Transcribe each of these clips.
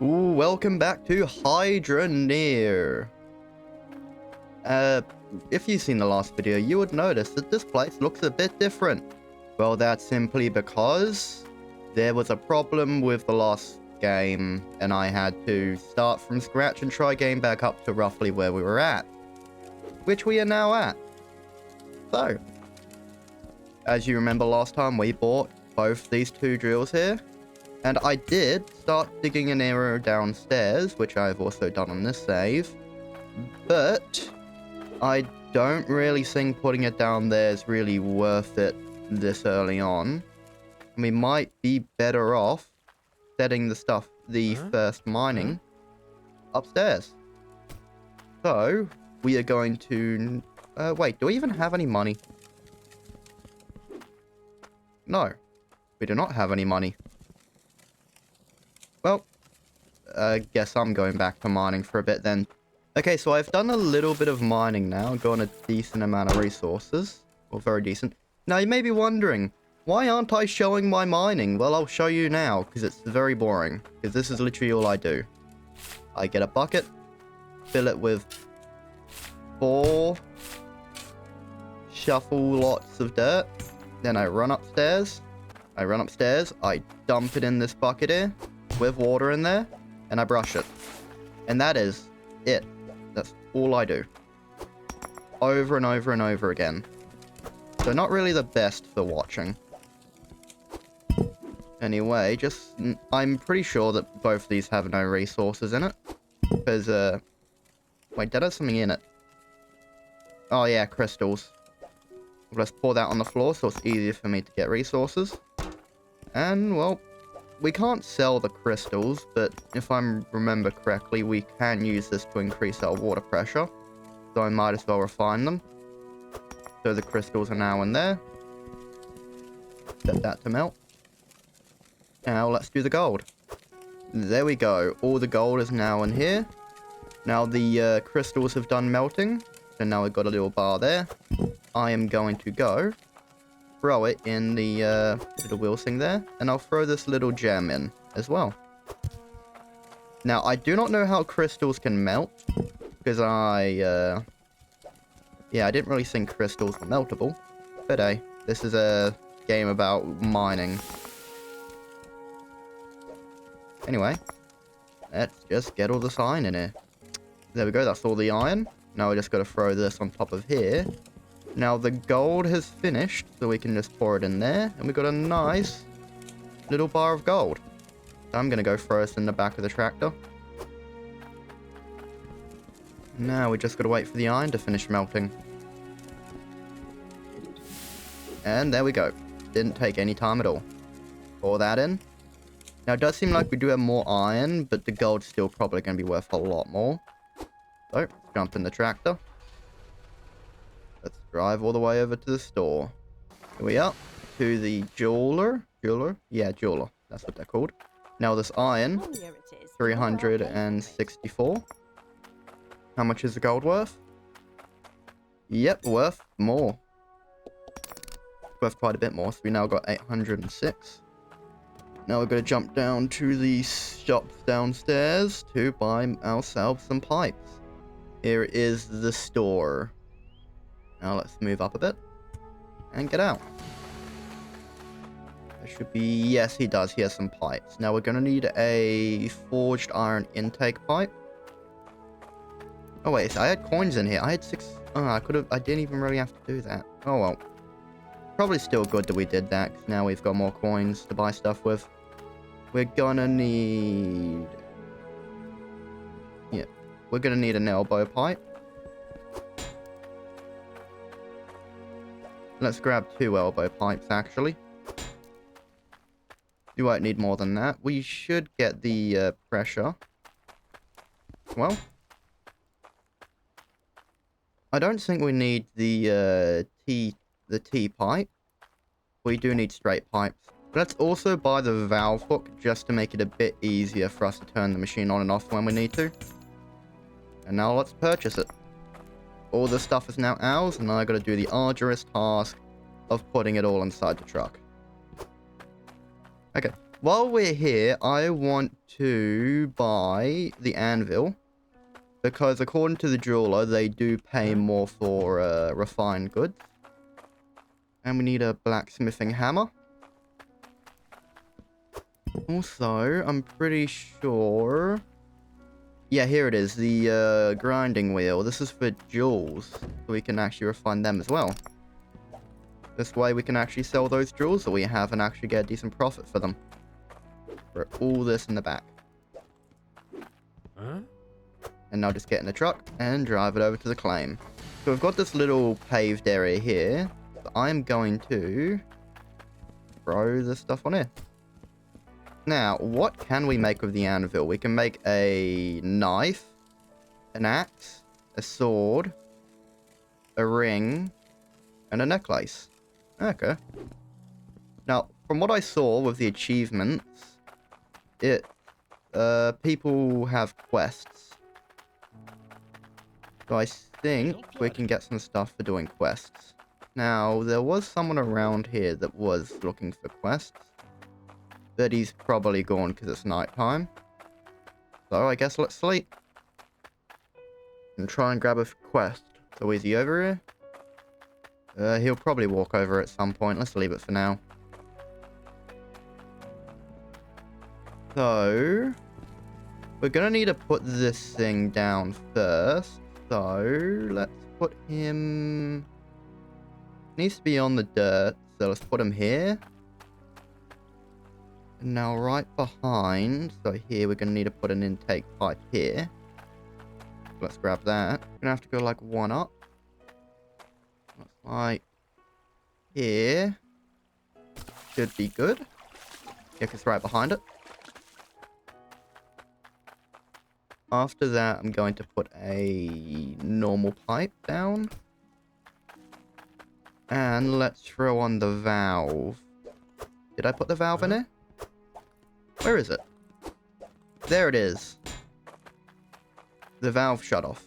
Ooh, welcome back to hydroneer. If you've seen the last video, you would notice that this place looks a bit different. Well, that's simply because there was a problem with the last game, and I had to start from scratch and try getting back up to roughly where we were at, which we are now at. So, as you remember last time, we bought both these two drills here. And I did start digging an area downstairs, which I've also done on this save. But I don't really think putting it down there is really worth it this early on. We might be better off setting the first mining upstairs. So we are going to... wait, do we even have any money? No, we do not have any money. Well, I guess I'm going back to mining for a bit then. Okay, so I've done a little bit of mining now, gotten a decent amount of resources. Well, very decent. Now, you may be wondering, why aren't I showing my mining? Well, I'll show you now, because it's very boring. Because this is literally all I do. I get a bucket, fill it with 4 shuffle lots of dirt. Then I run upstairs. I dump it in this bucket here, with water in there, and I brush it. And that is it. That's all I do. Over and over and over again. So not really the best for watching. Anyway, I'm pretty sure that both of these have no resources in it. Because, wait, that has something in it. Oh yeah, crystals. Let's pour that on the floor so it's easier for me to get resources. And, well, we can't sell the crystals, but if I remember correctly, we can use this to increase our water pressure. So I might as well refine them. So the crystals are now in there. Set that to melt. Now let's do the gold. There we go. All the gold is now in here. Now the crystals have done melting. So now we've got a little bar there. I am going to go throw it in the little wheel thing there, and I'll throw this little gem in as well. Now, I do not know how crystals can melt, because I didn't really think crystals were meltable, but hey, this is a game about mining. Anyway, let's just get all this iron in here. There we go, that's all the iron. Now we just got to throw this on top of here. Now the gold has finished, so we can just pour it in there, and we've got a nice little bar of gold. So I'm going to go throw this in the back of the tractor. Now we just got to wait for the iron to finish melting. And there we go. Didn't take any time at all. Pour that in. Now it does seem like we do have more iron, but the gold's still probably going to be worth a lot more. So, jump in the tractor. Let's drive all the way over to the store. Here we are. To the jeweler. Jeweler? Yeah, jeweler. That's what they're called. Now this iron. 364. How much is the gold worth? Yep, worth more. Worth quite a bit more. So we now got 806. Now we're going to jump down to the shops downstairs to buy ourselves some pipes. Here is the store. Now let's move up a bit and get out. There should be... Yes, he does. He has some pipes. Now we're going to need a forged iron intake pipe. Oh, wait. I had coins in here. I had 6... Oh, I didn't even really have to do that. Oh, well. Probably still good that we did that, because now we've got more coins to buy stuff with. We're going to need... Yeah. We're going to need an elbow pipe. Let's grab 2 elbow pipes, actually. You won't need more than that. We should get the pressure. Well, I don't think we need the T pipe. We do need straight pipes. Let's also buy the valve hook just to make it a bit easier for us to turn the machine on and off when we need to. And now let's purchase it. All this stuff is now ours, and I gotta do the arduous task of putting it all inside the truck. Okay, while we're here, I want to buy the anvil. Because according to the jeweler, they do pay more for refined goods. And we need a blacksmithing hammer. Also, I'm pretty sure... Yeah, here it is. The grinding wheel. This is for jewels. So we can actually refine them as well. This way we can actually sell those jewels that we have and actually get a decent profit for them. Put all this in the back. Huh? And now just get in the truck and drive it over to the claim. So we've got this little paved area here. So I'm going to throw this stuff on here. Now, what can we make with the anvil? We can make a knife, an axe, a sword, a ring, and a necklace. Okay. Now, from what I saw with the achievements, people have quests. So I think we can get some stuff for doing quests. Now, there was someone around here that was looking for quests. But he's probably gone because it's nighttime. So I guess let's sleep. And try and grab a quest. So is he over here? He'll probably walk over at some point. Let's leave it for now. So... we're gonna need to put this thing down first. So, let's put him... needs to be on the dirt. So let's put him here. And now right behind, so here we're going to need to put an intake pipe here. Let's grab that. We're going to have to go like one up. Looks like here. Should be good. Yeah, it's right behind it. After that, I'm going to put a normal pipe down. And let's throw on the valve. Did I put the valve in here? Where is it? There it is. The valve shut off.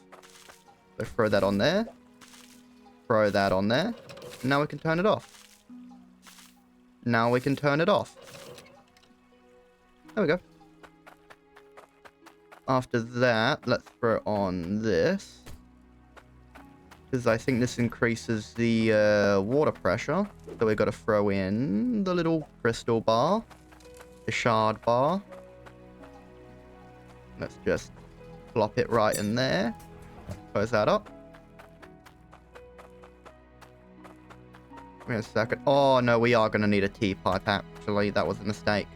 So throw that on there. Throw that on there. Now we can turn it off. Now we can turn it off. There we go. After that, let's throw on this. Because I think this increases the water pressure. So we've got to throw in the little crystal bar. The shard bar. Let's just plop it right in there. Close that up. Wait a second. Oh, no, we are going to need a T-pipe, actually. That was a mistake.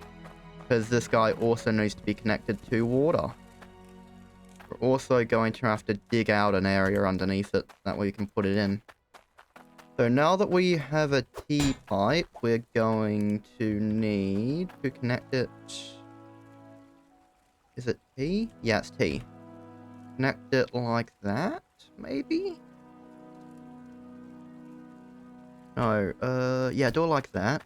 Because this guy also needs to be connected to water. We're also going to have to dig out an area underneath it. That way we can put it in. So now that we have a T-pipe, we're going to need to connect it... Is it T? Yeah, it's T. Connect it like that, maybe? No, yeah, do it like that.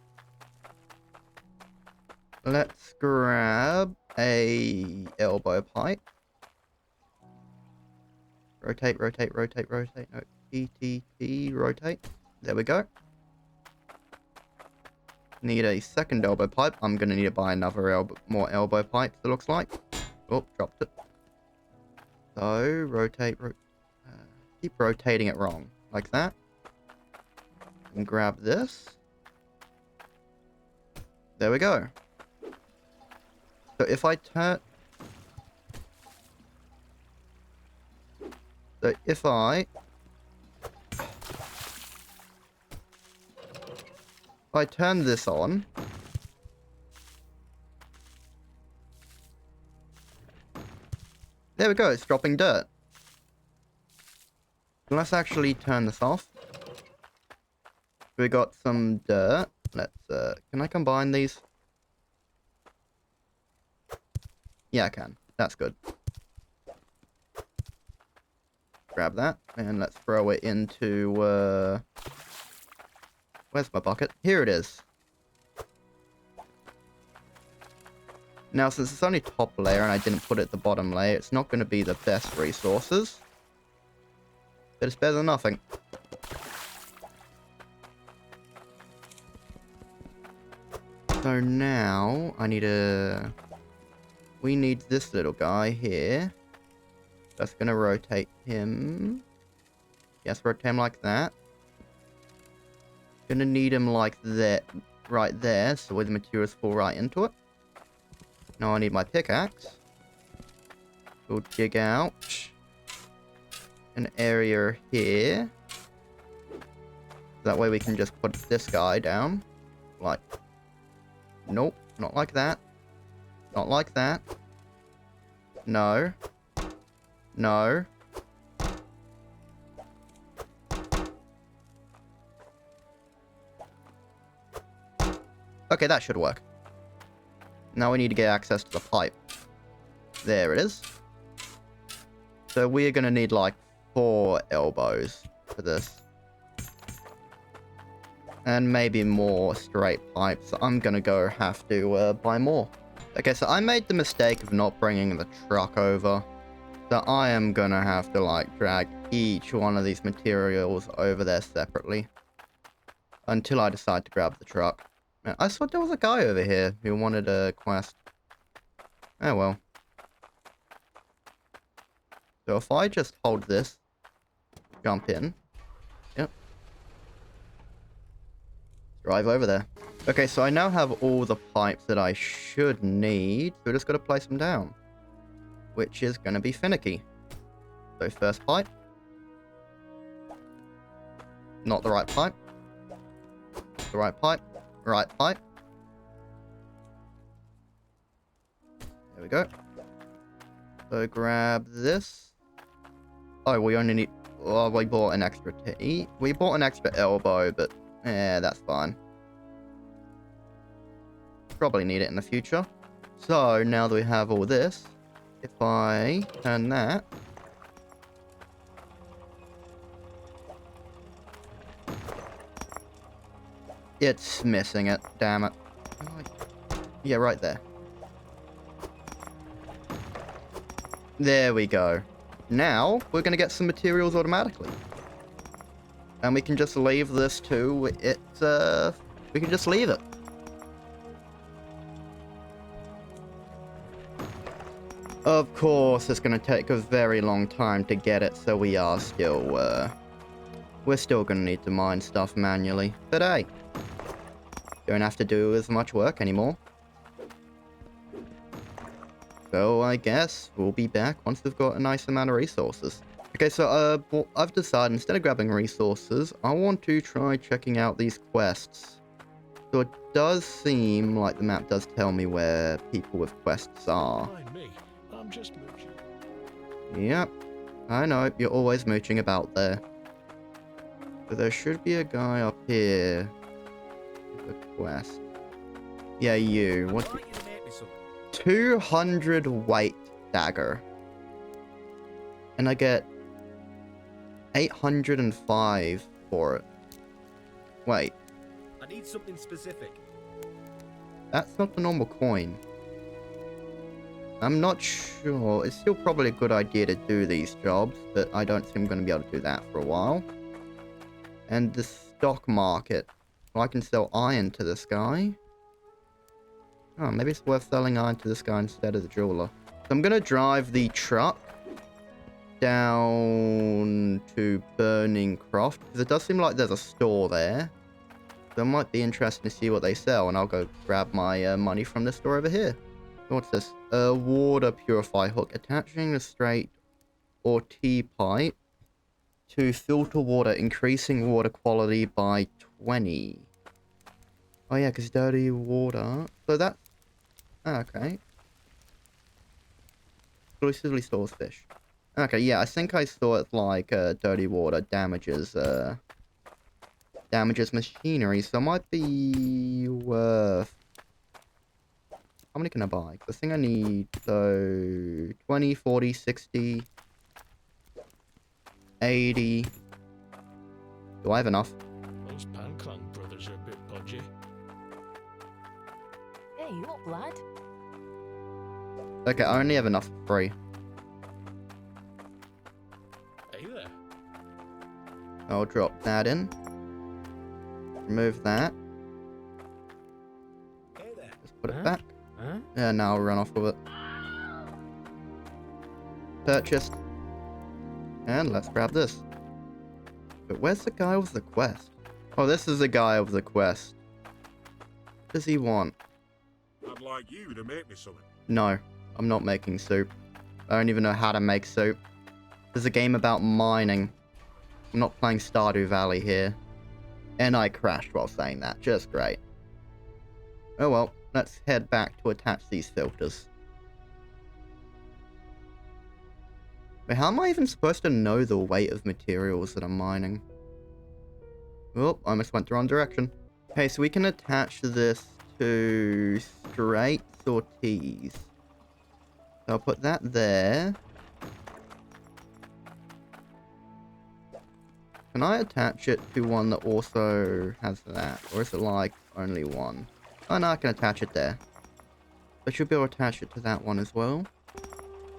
Let's grab a elbow pipe. Rotate, rotate, rotate, rotate. No, T, rotate. There we go. Need a second elbow pipe. I'm going to need to buy another more elbow pipes, it looks like. Oh, dropped it. So, rotate, keep rotating it wrong. Like that. And grab this. There we go. So if I turn... So if I turn this on, there we go, it's dropping dirt. Let's actually turn this off. We got some dirt. Let's, can I combine these? Yeah, I can. That's good. Grab that, and let's throw it into, where's my bucket? Here it is. Now, since it's only top layer and I didn't put it at the bottom layer, it's not going to be the best resources. But it's better than nothing. So now I need a... We need this little guy here. That's gonna rotate him. Yes, rotate him like that. Gonna need him like that, right there, so where the materials fall right into it. Now I need my pickaxe. We'll dig out an area here. That way we can just put this guy down. Like, nope, not like that. Not like that. No. No. Okay, that should work. Now we need to get access to the pipe. There it is. So we're gonna need like 4 elbows for this. And maybe more straight pipes. I'm gonna go have to buy more. Okay, so I made the mistake of not bringing the truck over. So I am gonna have to like drag each one of these materials over there separately. Until I decide to grab the truck. Man, I thought there was a guy over here who wanted a quest. Oh well. So if I just hold this, jump in. Yep. Drive over there. Okay, so I now have all the pipes that I should need. So we just got to place them down. Which is going to be finicky. So first pipe. Not the right pipe. The right pipe. Right pipe. There we go. So grab this. Oh, we only need... Oh, we bought an extra T. We bought an extra elbow, but... Yeah, that's fine. Probably need it in the future. So, now that we have all this, if I turn that... It's missing it, damn it. Yeah, right there. There we go. Now, we're going to get some materials automatically. And we can just leave this to we can just leave it. Of course, it's going to take a very long time to get it, so we are still, we're still going to need to mine stuff manually. But hey, don't have to do as much work anymore. So I guess we'll be back once we've got a nice amount of resources. Okay, so well, I've decided instead of grabbing resources, I want to try checking out these quests. So it does seem like the map does tell me where people with quests are. Mind me, I'm just mooching. Yep, I know, you're always mooching about there. But there should be a guy up here with a quest. Yeah, you. What? 200 weight dagger. And I get 805 for it. Wait. I need something specific. That's not the normal coin. I'm not sure. It's still probably a good idea to do these jobs, but I don't think I'm going to be able to do that for a while. And the stock market. Well, I can sell iron to this guy. Oh, maybe it's worth selling iron to this guy instead of the jeweler. So I'm going to drive the truck down to Burning Croft, because it does seem like there's a store there. So it might be interesting to see what they sell, and I'll go grab my money from the store over here. What's this? A water purify hook. Attaching a straight or T-pipe to filter water, increasing water quality by 20. Oh yeah, because dirty water. So that... Okay. Exclusively stores fish. Okay, yeah, I think I saw it like dirty water damages machinery, so it might be worth... How many can I buy? The thing I need, so 20, 40, 60, 80. Do I have enough? Those Panclang brothers are a bit podgy. Hey, up, lad. Okay, I only have enough for free. Hey there. I'll drop that in. Remove that. Hey Put it back. Yeah, now I'll run off with it. Purchased. And let's grab this. But where's the guy with the quest? Oh, this is the guy with the quest. What does he want? I'd like you to make me something. No, I'm not making soup. I don't even know how to make soup. There's a game about mining. I'm not playing Stardew Valley here. And I crashed while saying that. Just great. Oh well, let's head back to attach these filters. Wait, how am I even supposed to know the weight of materials that I'm mining? Oh, I almost went the wrong direction. Okay, so we can attach this to straight sorties. So I'll put that there. Can I attach it to one that also has that? Or is it like only one? Oh no, I can attach it there. I should be able to attach it to that one as well.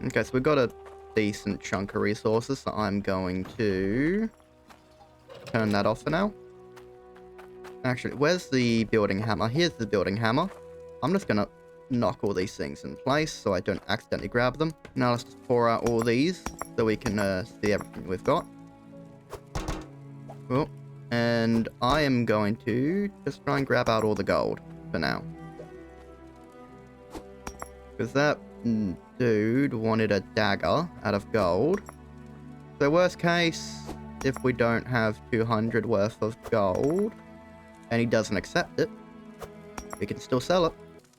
Okay, so we've got a decent chunk of resources, so I'm going to turn that off for now. Actually, where's the building hammer? Here's the building hammer. I'm just gonna knock all these things in place so I don't accidentally grab them. Now let's just pour out all these so we can see everything we've got. Cool. And I am going to just try and grab out all the gold for now. Because that dude wanted a dagger out of gold. So worst case, if we don't have 200 worth of gold, and he doesn't accept it, we can still sell it.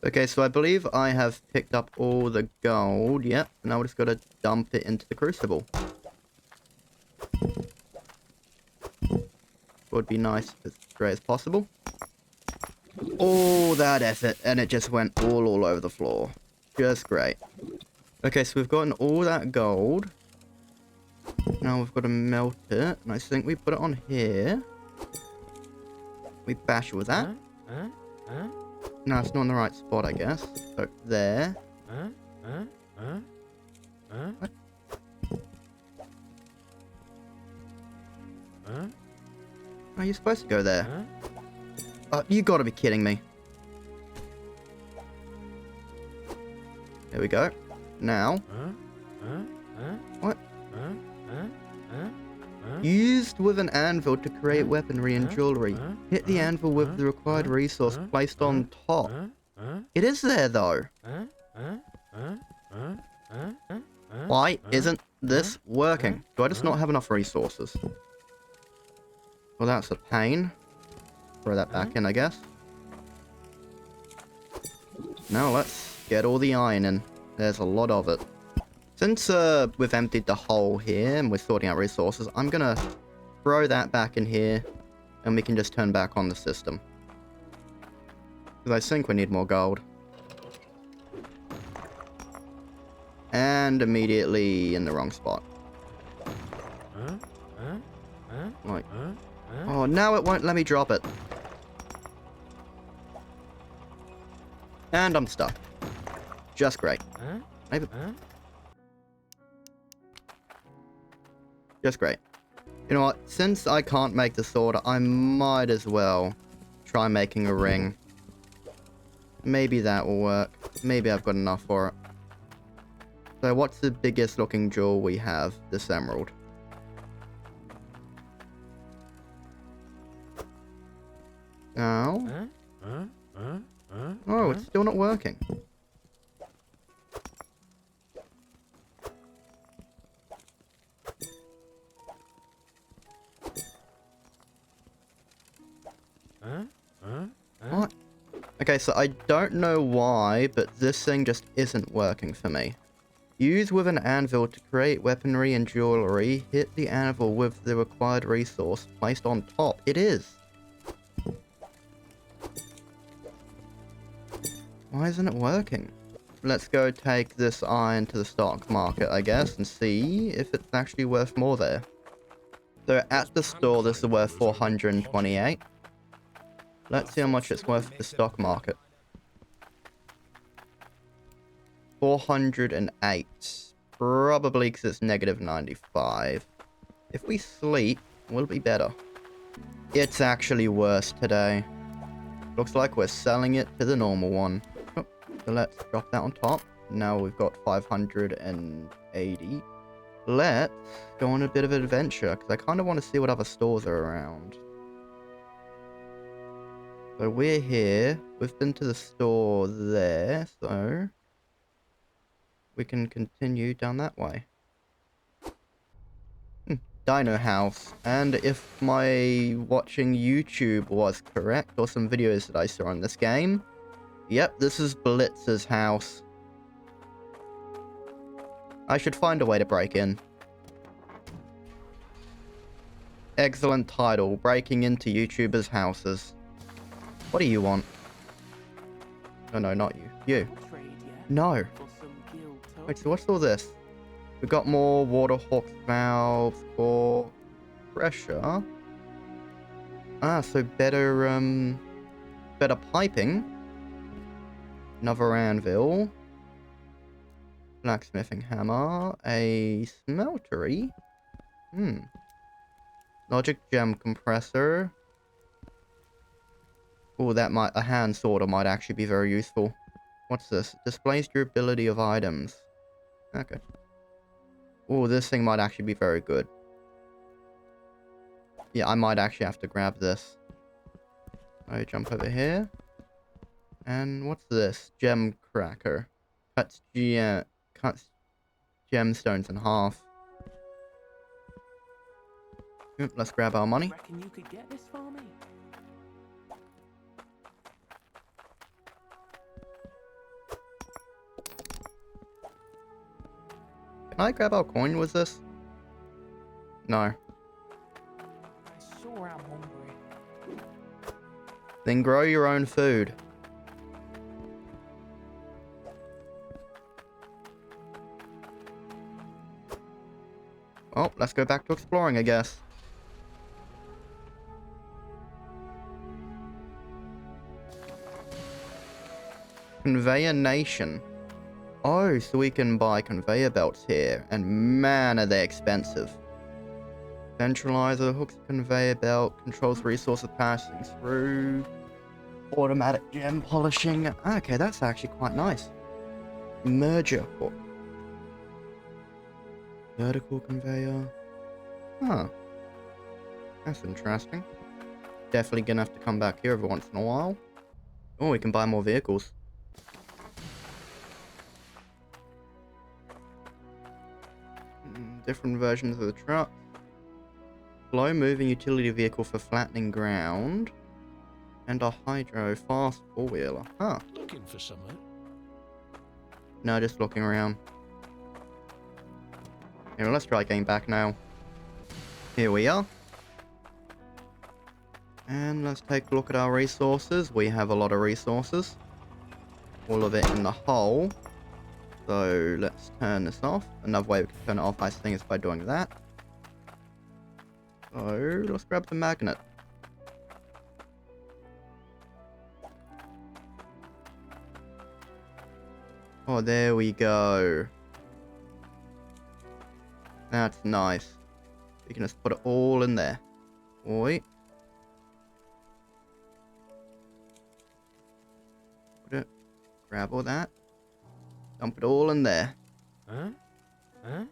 Okay, so I believe I have picked up all the gold. Yep, now we're just got to dump it into the crucible. Would be nice as straight as possible. All that effort, and it just went all over the floor. Just great. Okay, so we've gotten all that gold. Now we've got to melt it, and I think we put it on here. We bash it with that. No, it's not in the right spot, I guess. So there. What? Are you supposed to go there? You gotta be kidding me. There we go. Now. What? Used with an anvil to create weaponry and jewelry. Hit the anvil with the required resource placed on top. It is there, though. Why isn't this working? Do I just not have enough resources? Well, that's a pain. Throw that back in, I guess. Now let's get all the iron in. There's a lot of it. Since we've emptied the hole here and we're sorting out resources, I'm gonna throw that back in here and we can just turn back on the system. Because I think we need more gold. And immediately in the wrong spot. Like, oh, now it won't let me drop it. And I'm stuck. Just great. Maybe. Just great. You know what? Since I can't make the sword, I might as well try making a ring. Maybe that will work. Maybe I've got enough for it. So what's the biggest looking jewel we have? This emerald. Now. Oh, it's still not working. What? Okay, so I don't know why, but this thing just isn't working for me. Use with an anvil to create weaponry and jewelry. Hit the anvil with the required resource placed on top. It is. Why isn't it working? Let's go take this iron to the stock market, I guess, and see if it's actually worth more there. So at the store, this is worth 428. Let's see how much it's worth at the stock market. 408. Probably because it's negative 95. If we sleep, will it be better? It's actually worse today. Looks like we're selling it to the normal one. So let's drop that on top. Now we've got 580. Let's go on a bit of an adventure, because I kind of want to see what other stores are around. So we're here. We've been to the store there, so we can continue down that way. Dino house. And if my watching YouTube was correct, or some videos that I saw in this game, yep, this is Blitz's house. I should find a way to break in. Excellent title, breaking into YouTubers' houses. What do you want? Oh, no, not you. You. No. Wait, so what's all this? We've got more water hawk valves for pressure. Ah, so better, better piping. Another anvil. Blacksmithing hammer. A smeltery. Logic gem compressor. Oh, that might, a hand sorter might actually be very useful. What's this? Displays durability of items. Okay. Oh, this thing might actually be very good. Yeah, I might actually have to grab this. I jump over here. And what's this? Gem cracker. Cuts gemstones in half. Oop, let's grab our money. Reckon you could get this for me? Can I grab our coin with this? No. I sure am hungry. Then grow your own food. Well, let's go back to exploring, I guess. Conveyor Nation. Oh, so we can buy conveyor belts here. And man, are they expensive. Centralizer, hooks the conveyor belt, controls resources passing through. Automatic gem polishing. Okay, that's actually quite nice. Merger hook. Vertical conveyor. Huh. That's interesting. Definitely gonna have to come back here every once in a while. Oh, we can buy more vehicles. Different versions of the truck. Slow moving utility vehicle for flattening ground. And a hydro fast four-wheeler. Huh. Looking for something? No, just looking around. Here, let's try getting back now. Here we are. And let's take a look at our resources. We have a lot of resources. All of it in the hole. So let's turn this off. Another way we can turn it off, I think, is by doing that. So let's grab the magnet. Oh, there we go. That's nice. We can just put it all in there. Oi. Put it. Grab all that. Dump it all in there. Huh? Huh?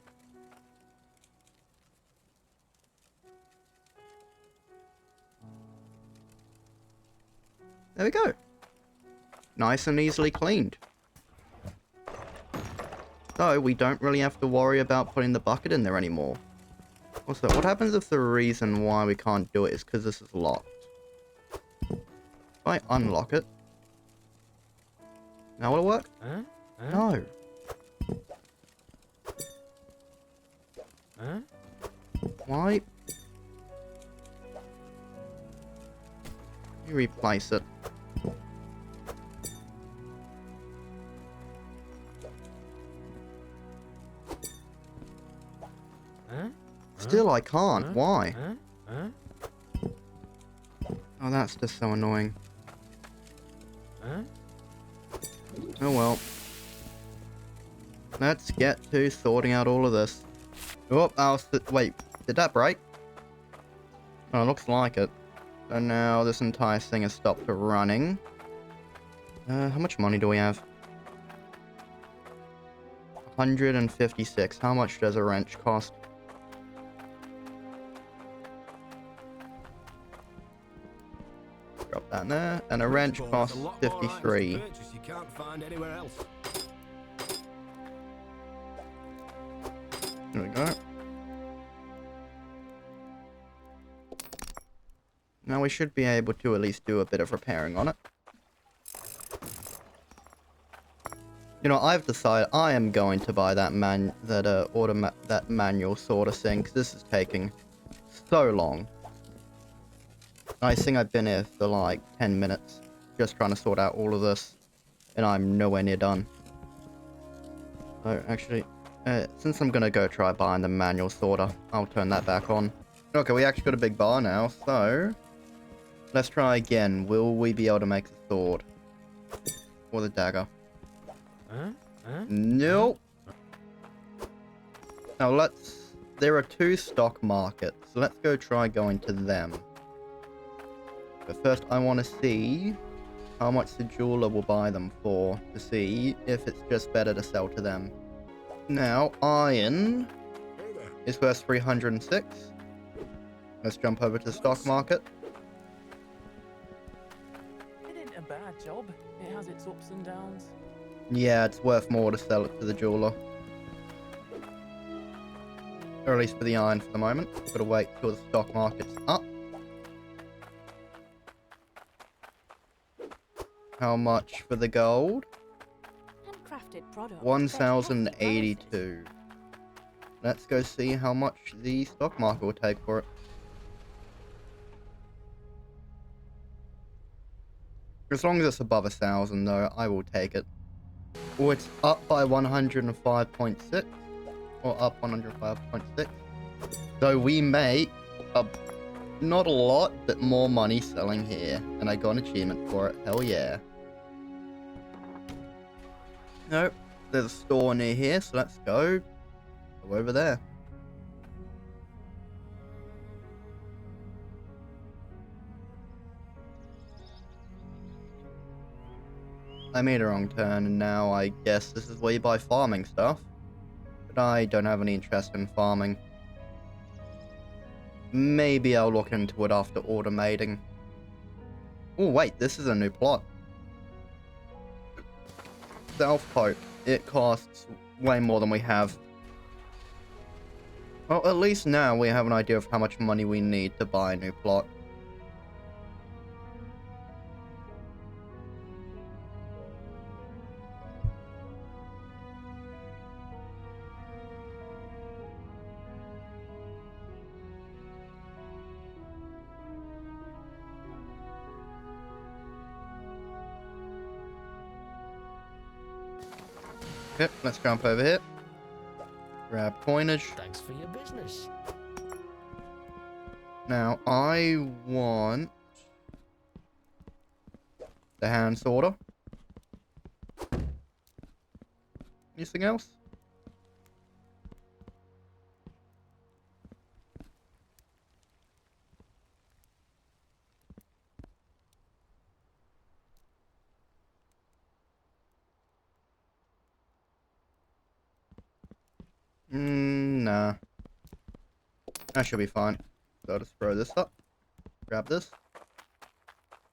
There we go. Nice and easily cleaned. So we don't really have to worry about putting the bucket in there anymore. Also, what happens if the reason why we can't do it is because this is locked? If I unlock it. Now will it work? Huh? Huh? No. Huh? Why? You replace it. Huh? Still, I can't. Huh? Why? Huh? Huh? Oh, that's just so annoying. Huh? Oh well. Let's get to sorting out all of this. Oh, wait, did that break? Oh, looks like it. So now this entire thing has stopped running. How much money do we have? 156. How much does a wrench cost? Drop that there. And a wrench costs 53. You can't find anywhere else. There we go. Now we should be able to at least do a bit of repairing on it. You know, I've decided I am going to buy that manual sort of thing, because this is taking so long. I think I've been here for like 10 minutes, just trying to sort out all of this, and I'm nowhere near done. So actually, since I'm gonna go try buying the manual sorter, I'll turn that back on. Okay, we actually got a big bar now, so let's try again. Will we be able to make the sword? Or the dagger? Nope. Now there are 2 stock markets, so let's go try going to them. But first I want to see how much the jeweler will buy them for, to see if it's just better to sell to them. Now, iron Hey there. is worth 306. Let's jump over to the stock market. It ain't a bad job. It has its ups and downs. Yeah, it's worth more to sell it to the jeweler. Or at least for the iron for the moment. Gotta wait till the stock market's up. How much for the gold? Handcrafted product. 1,082. Let's go see how much the stock market will take for it. As long as it's above 1,000 though, I will take it. Oh, it's up by 105.6. Or up 105.6. So we make not a lot, but more money selling here. And I got an achievement for it. Hell yeah. Nope. There's a store near here, so let's go over there. I made a wrong turn, and now I guess this is where you buy farming stuff. But I don't have any interest in farming. Maybe I'll look into it after automating. Oh wait, this is a new plot. Self-poke. It costs way more than we have. Well, at least now we have an idea of how much money we need to buy a new plot. Yep, let's jump over here. Grab coinage. Thanks for your business. Now, I want the hand sorter. Anything else? Nah. That should be fine. So I'll just throw this up. Grab this.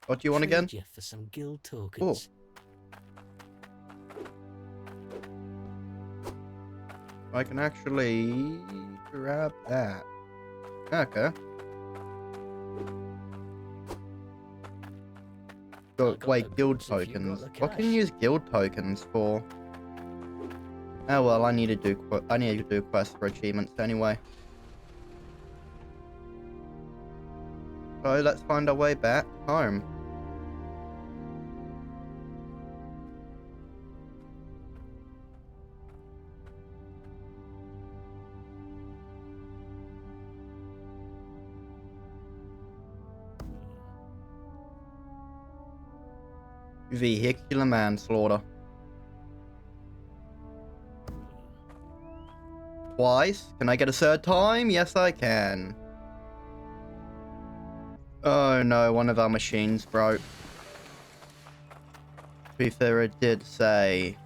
What do you want again? Trade you for some guild tokens. I can actually grab that. Okay. So, got wait, the guild goods if you've got tokens. the What can you cash. use guild tokens for? Oh well, I need to do quests for achievements anyway. So let's find our way back home. Vehicular manslaughter. Twice? Can I get a third time? Yes, I can. Oh no, one of our machines broke. To be fair, it did say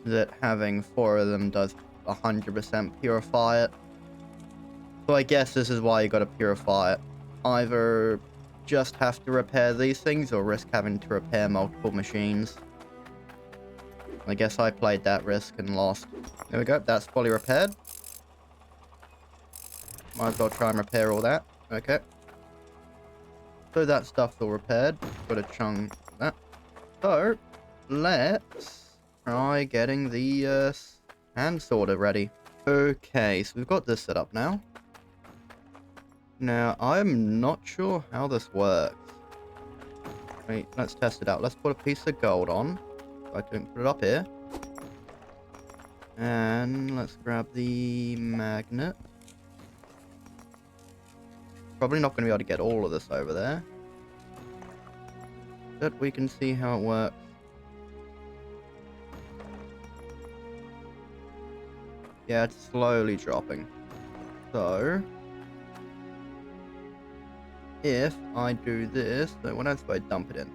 that having 4 of them does 100% purify it. So I guess this is why you gotta purify it. Either just have to repair these things or risk having to repair multiple machines. I guess I played that risk and lost. There we go, that's fully repaired. Might as well try and repair all that. Okay. So that stuff's all repaired. Got a chunk of that. So, let's try getting the hand sorter ready. Okay, so we've got this set up now. Now, I'm not sure how this works. Wait, let's test it out. Let's put a piece of gold on. I can put it up here. And let's grab the magnet. Probably not going to be able to get all of this over there. But we can see how it works. Yeah, it's slowly dropping. So, if I do this, so what else do I dump it in?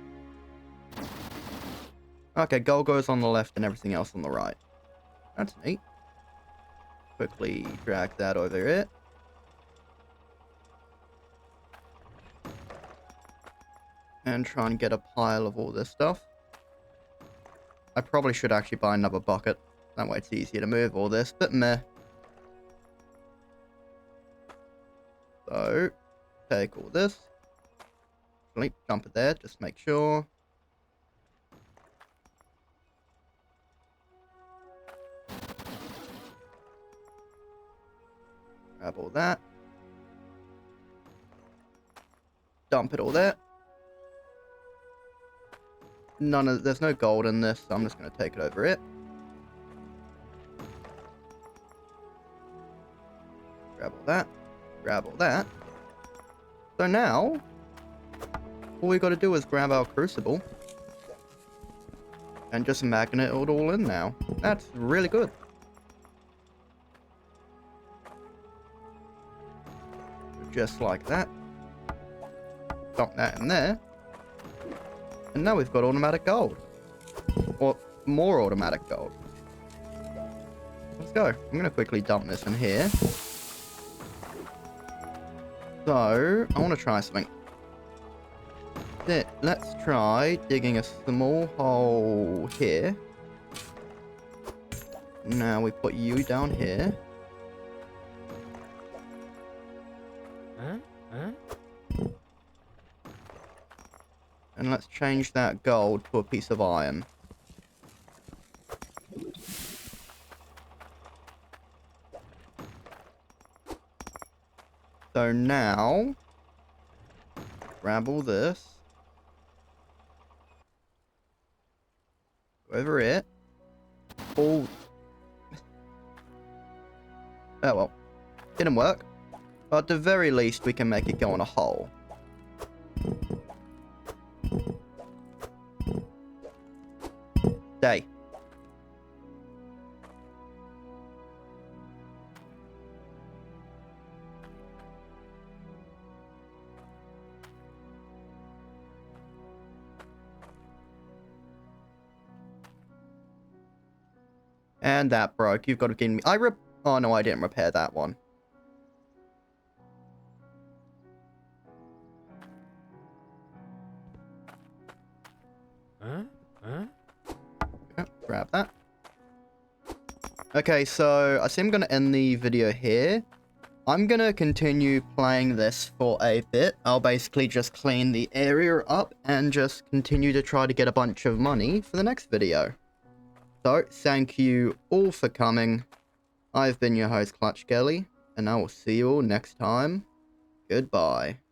Okay, gold goes on the left and everything else on the right. That's neat. Quickly drag that over here. And try and get a pile of all this stuff. I probably should actually buy another bucket. That way it's easier to move all this, but meh. So, take all this. Dump it there, just make sure. Grab all that. Dump it all there. There's no gold in this, so I'm just going to take it over it. Grab all that. Grab all that. So now, all we got to do is grab our crucible. And just magnet it all in now. That's really good. Just like that. Dump that in there. And now we've got automatic gold. Or more automatic gold. Let's go. I'm going to quickly dump this in here. So, I want to try something. Let's try digging a small hole here. Now we put you down here. And let's change that gold to a piece of iron. So now, grab all this. Go over it. Oh. Oh well. Didn't work. But at the very least, we can make it go in a hole. Day. And that broke. You've got to give me... Oh, no, I didn't repair that one. Yeah, grab that. Okay, so I see I'm going to end the video here. I'm going to continue playing this for a bit. I'll basically just clean the area up and just continue to try to get a bunch of money for the next video. So, thank you all for coming. I've been your host, clutchskelly, and I will see you all next time. Goodbye.